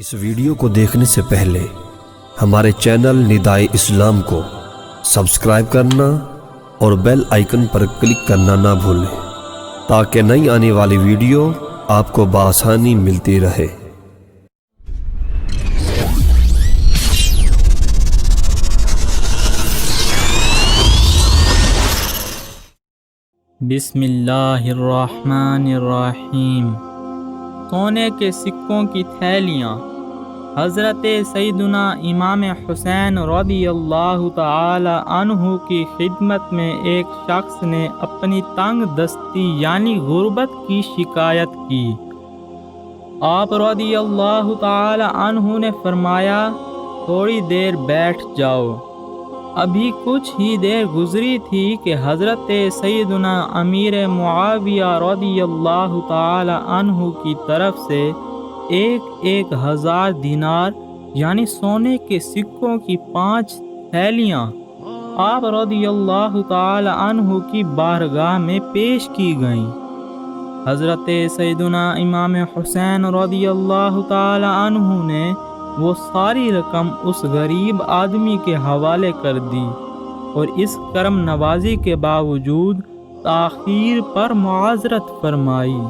اس video کو دیکھنے سے پہلے ہمارے چینل ندائے اسلام کو سبسکرائب کرنا اور بیل آئیکن پر کلک کرنا نہ بھولیں تاکہ نئی آنے والی ویڈیو آپ کو بآسانی ملتی رہے۔ بسم اللہ الرحمن الرحیم۔ سونے کے سکوں کی تھیلیاں۔ حضرت سیدنا امام حسین رضی اللہ تعالی عنہ کی خدمت میں ایک شخص نے اپنی تنگ دستی یعنی غربت کی شکایت کی۔ آپ رضی اللہ تعالی عنہ نے فرمایا، تھوڑی دیر بیٹھ جاؤ۔ ابھی کچھ ہی دیر گزری تھی کہ حضرت سیدنا امیر معاویہ رضی اللہ تعالی عنہ کی طرف سے 1000 دینار یعنی سونے کے سکوں کی 5 تھیلیاں آپ رضی اللہ تعالی عنہ کی بارگاہ میں پیش کی گئیں۔ حضرت سیدنا امام حسین رضی اللہ تعالی عنہ نے وہ ساری رقم اس غریب آدمی کے حوالے کر دی اور اس کرم نوازی کے باوجود تاخیر پر معذرت فرمائی۔